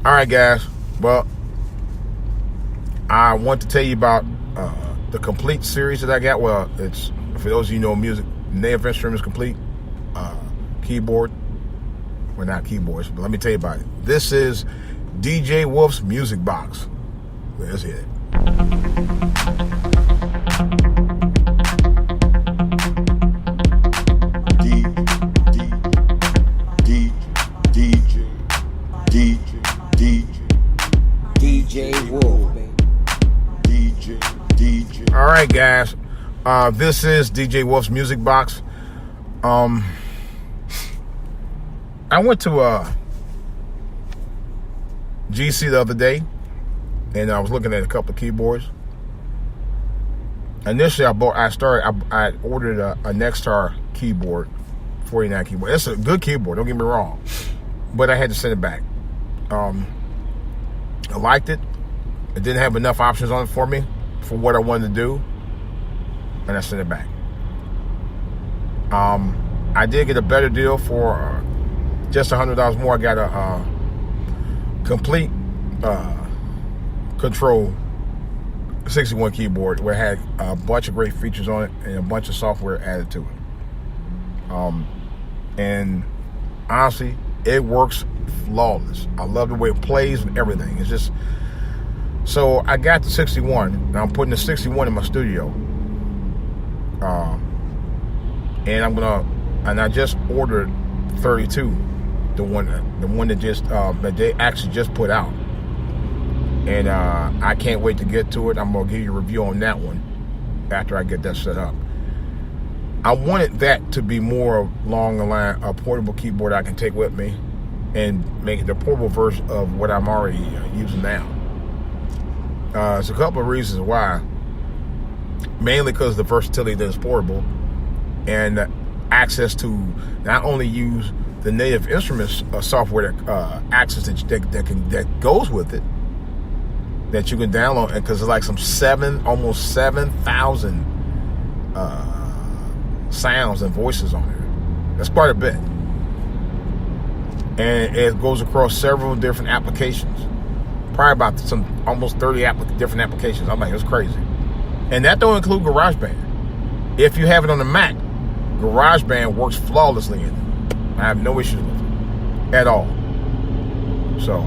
All right, guys. Well, I want to tell you about the Komplete series that I got. Well, it's, for those of you who know music, Native Instruments Komplete keyboard. Well, not keyboards, but let me tell you about it. This is DJ Wolf's music box. Let's hit it. DJ Wolf, baby. DJ. All right, guys. This is DJ Wolf's music box. I went to GC the other day, and I was looking at a couple of keyboards. Initially, I ordered a Nextar keyboard, 49 keyboard. It's a good keyboard, don't get me wrong, but I had to send it back. I liked it. It didn't have enough options on it for me, for what I wanted to do, and I sent it back. I did get a better deal for just $100 more. I got a Komplete Control 61 keyboard where it had a bunch of great features on it and a bunch of software added to it. And honestly, it works flawless. I love the way it plays and everything. It's just, so I got the 61. and I'm putting the 61 in my studio. And I just ordered 32, the one that just that they actually just put out. And I can't wait to get to it. I'm gonna give you a review on that one after I get that set up. I wanted that to be more along the line, a portable keyboard I can take with me and make it the portable version of what I'm already using now. There's a couple of reasons why. Mainly because of the versatility that is portable and access to not only use the Native Instruments software that goes with it, that you can download, because it's like almost 7,000 sounds and voices on there. That's quite a bit. And it goes across several different applications. Probably about almost 30 different applications. I'm like, it's crazy. And that don't include GarageBand. If you have it on the Mac, GarageBand works flawlessly in it. I have no issues with it at all. So,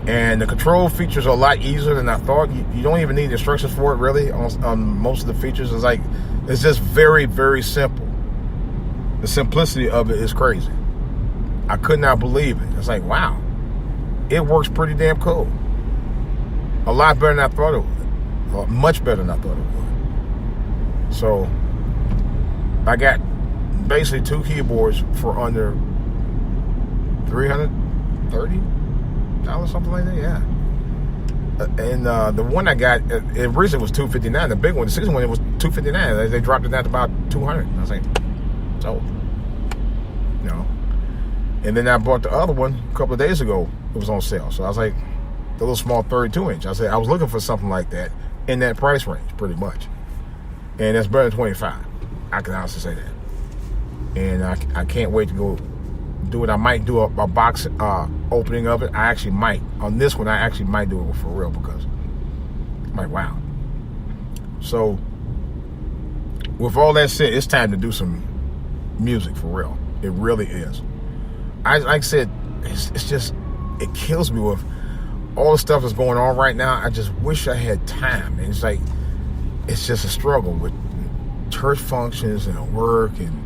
and the control features are a lot easier than I thought. You don't even need instructions for it, really, on most of the features. It's just very, very simple. The simplicity of it is crazy. I could not believe it. It's like, wow, it works pretty damn cool. A lot better than I thought it would. Well, much better than I thought it would. So, I got basically two keyboards for under $330, something like that. Yeah. And the one I got, it originally was $259. The big one, the 61 one, it was $259. They dropped it down to about $200. I was like, so, you know. And then I bought the other one a couple of days ago. It was on sale. So I was like, the little small 32-inch. I said, I was looking for something like that in that price range, pretty much. And that's better than 25. I can honestly say that. And I can't wait to go do it. I might do a box opening of it. I actually might. On this one, I actually might do it for real, because I'm like, wow. So, with all that said, it's time to do some music for real. It really is. Like I said, it's just, it kills me with all the stuff that's going on right now. I just wish I had time. And it's like, it's just a struggle with church functions and work and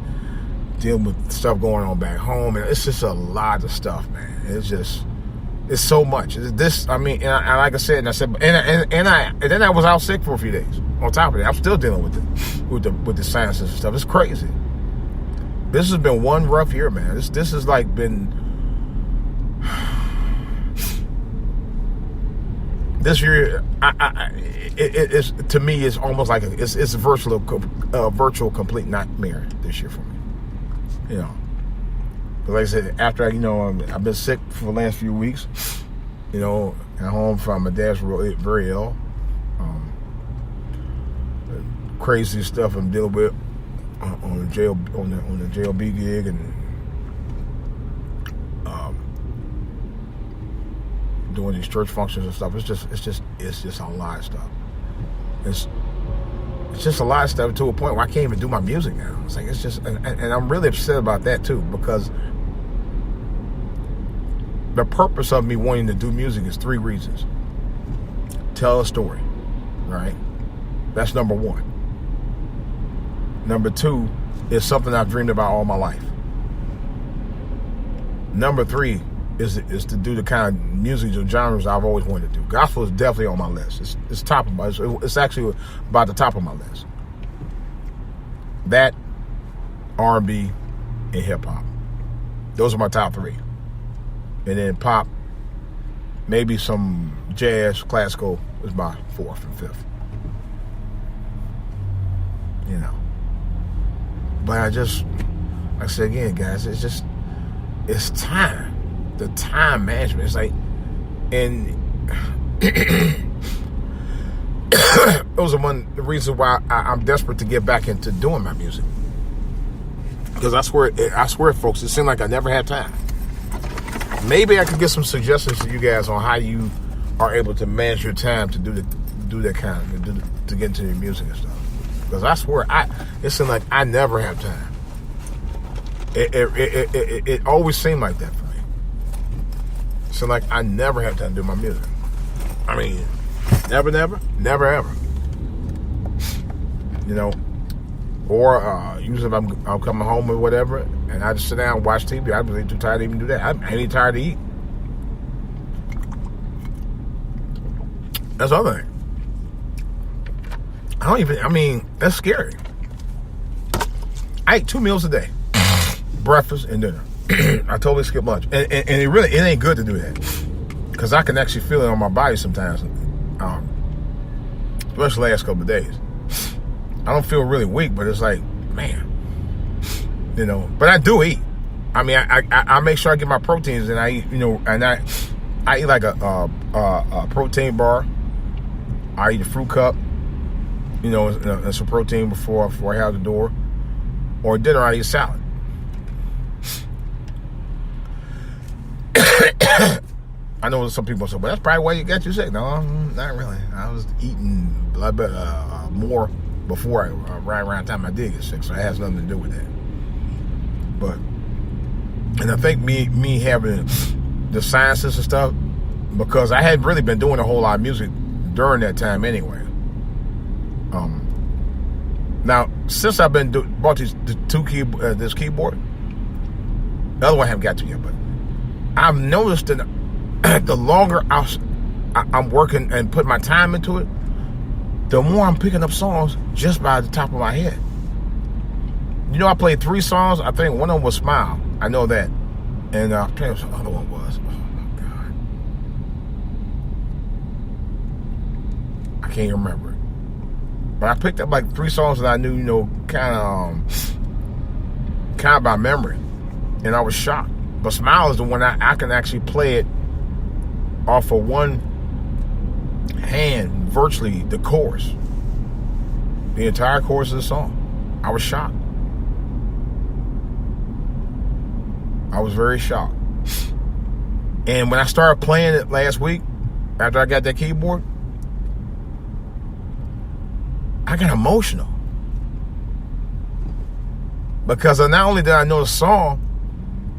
dealing with stuff going on back home. And it's just a lot of stuff, man. It's so much. This, I mean, and like I said, and then I was out sick for a few days. On top of that, I'm still dealing with the sinuses and stuff. It's crazy. This has been one rough year, man. This has like been. This year, it's to me, it's almost like it's a virtual complete nightmare this year for me. You know, but like I said, after I've been sick for the last few weeks. You know, at home from my dad's very ill. Crazy stuff I'm dealing with on the JLB gig, and doing these church functions and stuff. It's just a lot of stuff. It's just a lot of stuff to a point where I can't even do my music now. It's like, it's just, and I'm really upset about that too, because the purpose of me wanting to do music is 3 reasons. Tell a story, right? That's number 1. Number 2 is something I've dreamed about all my life. Number 3 is to do the kind of music or genres I've always wanted to do. Gospel is definitely on my list. It's top of my. It's actually about the top of my list. That, R&B, and hip hop. Those are my top 3. And then pop, maybe some jazz, classical is my 4th and 5th. You know. But like I said again, guys, it's time. The time management. It's like, and those are the reasons why I'm desperate to get back into doing my music. Because I swear, folks, it seemed like I never had time. Maybe I could get some suggestions to you guys on how you are able to manage your time to do that kind of, to get into your music and stuff. Because I swear, it seemed like I never have time. It always seemed like that for me. It seemed like I never have time to do my music. I mean, never ever. You know, or usually if I'm coming home or whatever, and I just sit down and watch TV, I'm really too tired to even do that. I ain't even tired to eat. That's the other thing. That's scary. I eat 2 meals a day. Breakfast and dinner. I totally skip lunch. And it ain't good to do that. Because I can actually feel it on my body sometimes. Especially the last couple of days. I don't feel really weak, but it's like, man. You know, but I do eat. I mean, I make sure I get my proteins, and I eat, you know, and I eat like a protein bar. I eat a fruit cup, you know, and some protein before I head out the door. Or dinner, I eat salad. I know some people say, well, that's probably why you got you sick. No, not really. I was eating more before right around the time I did get sick, so it has nothing to do with that. But, and I think me having the sciences and stuff, because I hadn't really been doing a whole lot of music during that time anyway. Now, since I've been bought this keyboard, the other one I haven't got to yet, but I've noticed that the longer I'm working and putting my time into it, the more I'm picking up songs just by the top of my head. You know, I played 3 songs. I think one of them was Smile. I know that. And I'll tell you what the other one was. Oh, my God. I can't even remember it. But I picked up like 3 songs that I knew, you know, kind of by memory. And I was shocked. But Smile is the one I can actually play it off of one hand, virtually the chorus. The entire chorus of the song. I was shocked. I was very shocked. And when I started playing it last week, after I got that keyboard, I got emotional. Because not only did I know the song,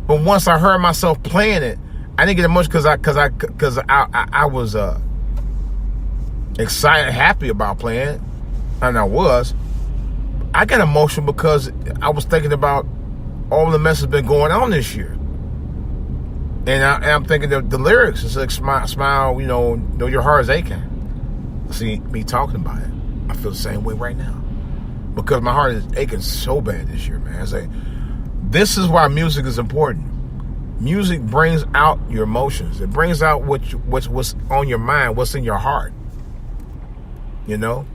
but once I heard myself playing it, I didn't get emotional because I was excited, happy about playing it, and I was. I got emotional because I was thinking about all the mess that's been going on this year, and I'm thinking of the lyrics. It's like smile, you know your heart is aching. See me talking about it, I feel the same way right now because my heart is aching so bad this year, man. I say, this is why music is important. Music brings out your emotions. It brings out what's on your mind, what's in your heart. You know?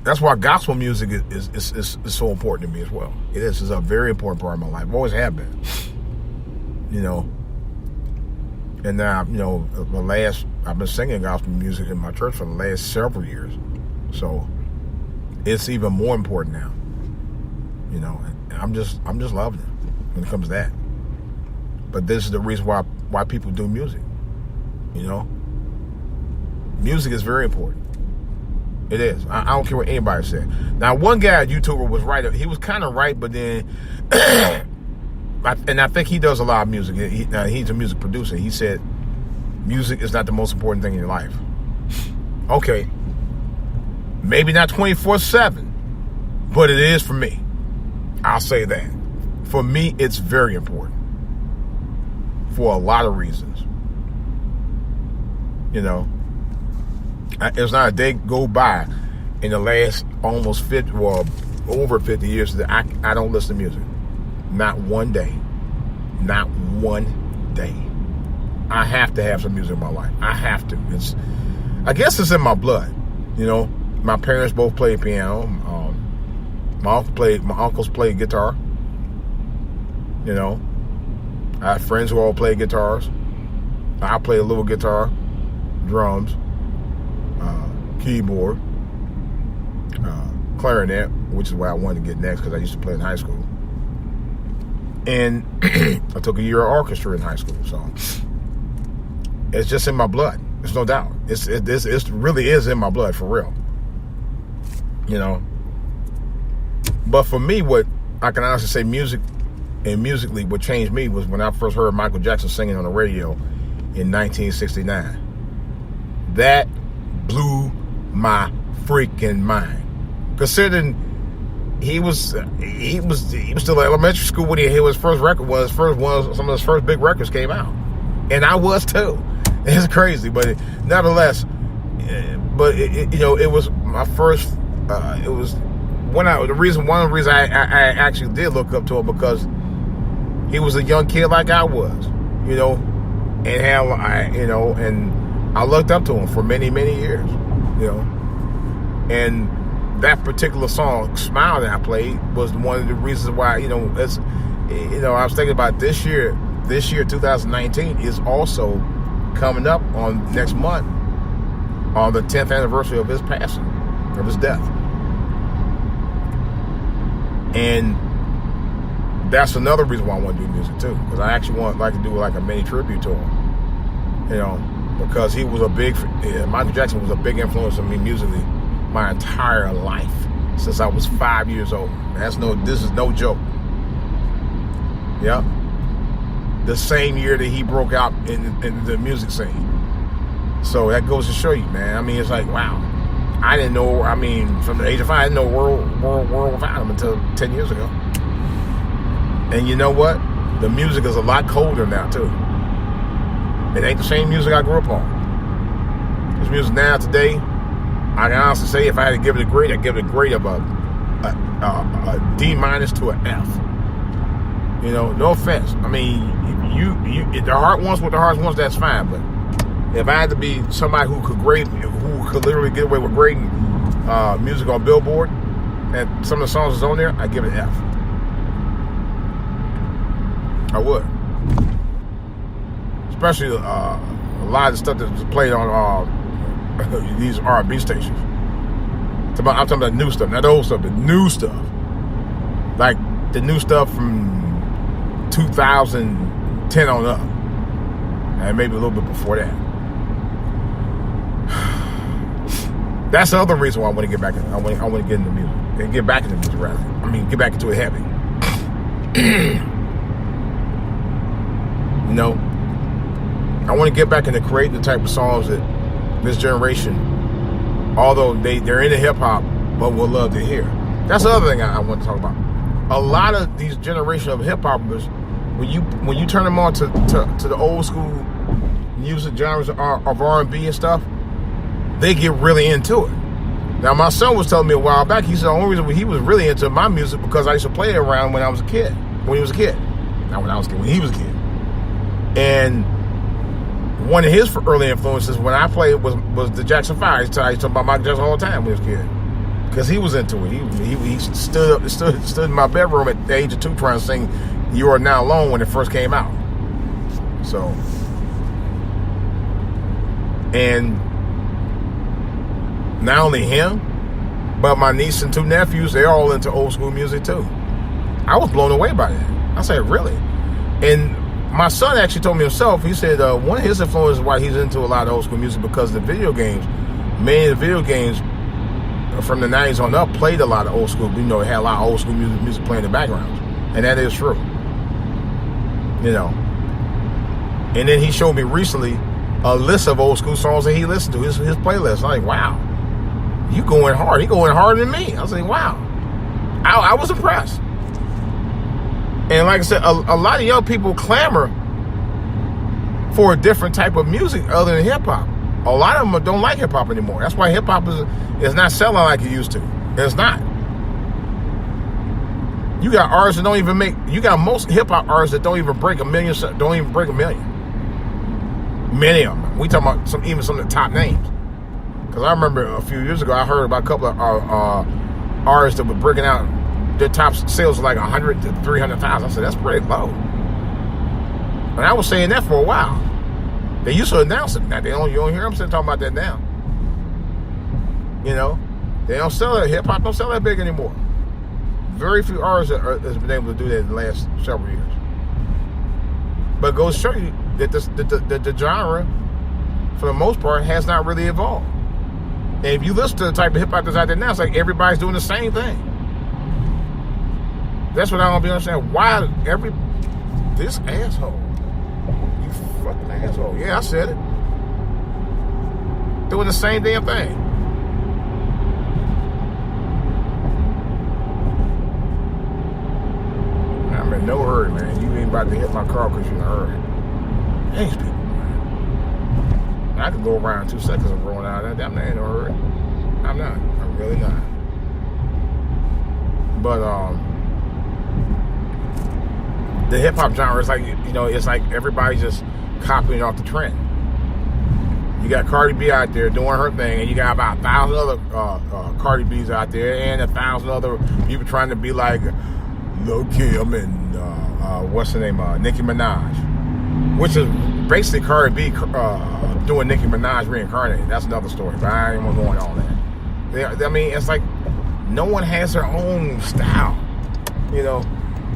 That's why gospel music is so important to me as well. It is. It's a very important part of my life. Always have been. You know? And now, you know, I've been singing gospel music in my church for the last several years. So it's even more important now. You know, and I'm just loving it when it comes to that. But this is the reason why people do music. You know, music is very important. It is. I don't care what anybody said. Now, one guy, YouTuber, was right. He was kind of right, but then, and I think he does a lot of music. He's a music producer. He said, music is not the most important thing in your life. Okay. Maybe not 24/7, but it is for me. I'll say that. For me, it's very important. For a lot of reasons. You know, there's not a day go by in the last almost 50, well, over 50 years that I don't listen to music. Not one day. Not one day. I have to have some music in my life. I have to. I guess it's in my blood. You know, my parents both played piano. My uncles played guitar. You know, I have friends who all play guitars. I play a little guitar, drums, keyboard, clarinet, which is what I wanted to get next because I used to play in high school. And I took a year of orchestra in high school, so it's just in my blood. There's no doubt. It really is in my blood, for real. You know. But for me, what I can honestly say, musically, what changed me was when I first heard Michael Jackson singing on the radio in 1969. That blew my freaking mind. Considering he was still in elementary school when his first record was some of his first big records came out, and I was too. It's crazy, but nevertheless, it was my first. It was one of the reasons I actually did look up to him, because he was a young kid like I was, you know, and and I looked up to him for many, many years, you know, and that particular song, "Smile," that I played was one of the reasons why, I was thinking about this year, 2019 is also coming up on next month on the 10th anniversary of his passing, of his death. And that's another reason why I want to do music too, because I actually like to do like a mini tribute to him, you know, because he was Michael Jackson was a big influence on me musically my entire life since I was 5 years old. This is no joke. Yeah. The same year that he broke out in the music scene. So that goes to show you, man. I mean, it's like, wow. I didn't know, from the age of 5, I didn't know world without him until 10 years ago. And you know what? The music is a lot colder now, too. It ain't the same music I grew up on. This music now, today, I can honestly say if I had to give it a grade, I'd give it a grade of a D- to an F. You know, no offense. I mean, if the heart wants what the heart wants, that's fine. But if I had to be somebody who could literally get away with grading music on Billboard, and some of the songs that's on there, I'd give it an F. I would. Especially a lot of the stuff that's played on these R&B stations. I'm talking about new stuff, not the old stuff, the new stuff. Like the new stuff from 2010 on up. And maybe a little bit before that. That's the other reason why I want to get back in. I want to get into music. And get back into music, rather. Get back into it heavy. You know, I want to get back into creating the type of songs that this generation, although they're into hip hop, but will love to hear. That's the other thing I want to talk about. A lot of these generation of hip hoppers, when you turn them on to the old school music genres of R&B and stuff, they get really into it. Now, my son was telling me a while back, he said the only reason he was really into my music because I used to play it around when I was a kid. When he was a kid. Not when I was a kid, when he was a kid. And one of his early influences when I played was the Jackson 5. He used to talk about Michael Jackson all the time when he was a kid. Because he was into it. He stood in my bedroom at the age of 2 trying to sing "You Are Now Alone" when it first came out. So, and not only him, but my niece and 2 nephews, they're all into old school music too. I was blown away by that. I said, really? And my son actually told me himself, he said one of his influences why he's into a lot of old school music because the video games, many of the video games from the 90s on up played a lot of old school. You know, it had a lot of old school music playing in the background. And that is true. You know. And then he showed me recently a list of old school songs that he listened to, his playlist. I'm like, wow, you going hard. He going harder than me. I was like, wow. I was impressed. And like I said, a lot of young people clamor for a different type of music other than hip-hop. A lot of them don't like hip-hop anymore. That's why hip-hop is not selling like it used to. It's not. You got artists that don't even make, you got most hip-hop artists that don't even break a million. Many of them. We talking about some of the top names. Because I remember a few years ago, I heard about a couple of artists that were breaking out, their top sales were like 100 to 300,000. I said, that's pretty low. And I was saying that for a while. They used to announce it. Now you don't hear them talking about that now. You know, they don't sell that. Hip hop don't sell that big anymore. Very few artists has been able to do that in the last several years. But it goes to show you that the genre, for the most part, has not really evolved. And if you listen to the type of hip hop that's out there now, it's like everybody's doing the same thing. That's what I don't be understanding. Why this asshole? You fucking asshole. Yeah, I said it. Doing the same damn thing. I'm in no hurry, man. You ain't about to hit my car because you're in a hurry. Thanks, people, man. I can go around in 2 seconds and roll out. I'm not in a hurry. I'm not. I'm really not. But the hip hop genre is like, you know, it's like everybody's just copying off the trend. You got Cardi B out there doing her thing, and you got about 1,000 other Cardi B's out there, and 1,000 other people trying to be like Lil Kim and what's her name, Nicki Minaj, which is basically Cardi B doing Nicki Minaj reincarnated. That's another story, but I ain't want to go into all that. I mean, it's like no one has their own style, you know.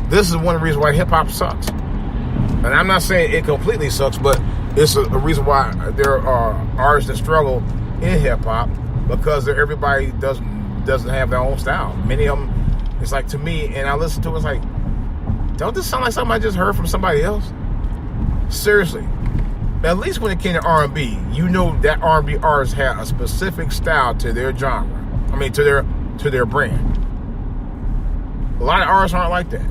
This is one of the reasons why hip-hop sucks. And I'm not saying it completely sucks, but it's a reason why there are artists that struggle in hip-hop because everybody doesn't have their own style. Many of them, it's like, to me, and I listen to it, it's like, don't this sound like something I just heard from somebody else? Seriously. At least when it came to R&B, you know that R&B artists have a specific style to their genre. I mean, to their brand. A lot of artists aren't like that.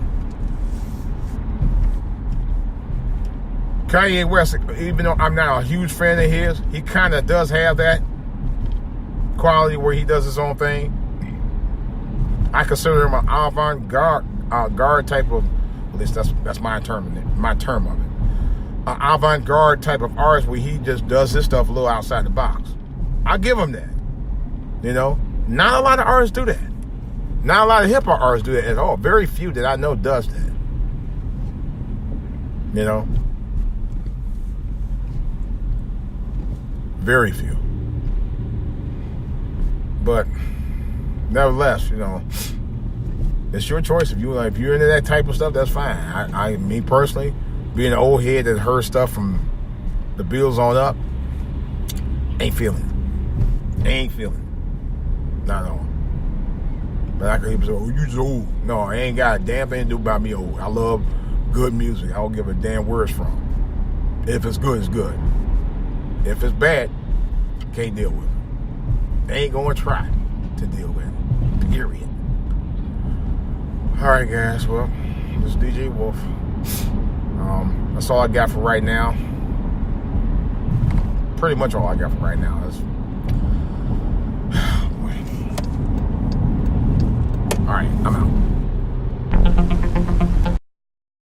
Kanye West, even though I'm not a huge fan of his, he kind of does have that quality where he does his own thing. I consider him an avant-garde type of, at least that's my term of it. An avant-garde type of artist where he just does his stuff a little outside the box. I give him that. You know, not a lot of artists do that. Not a lot of hip hop artists do that at all. Very few that I know does that. You know. Very few. But nevertheless, you know, it's your choice. If you're into that type of stuff, that's fine. Me personally, being an old head that heard stuff from the Beatles on up, ain't feeling it. Not at all. But I could hear people say, oh, you just old. No, I ain't got a damn thing to do about me old. I love good music. I don't give a damn where it's from. If it's good, it's good. If it's bad, can't deal with it. Ain't gonna try to deal with it. Period. Alright, guys. Well, this is DJ Wolf. That's all I got for right now. Pretty much all I got for right now.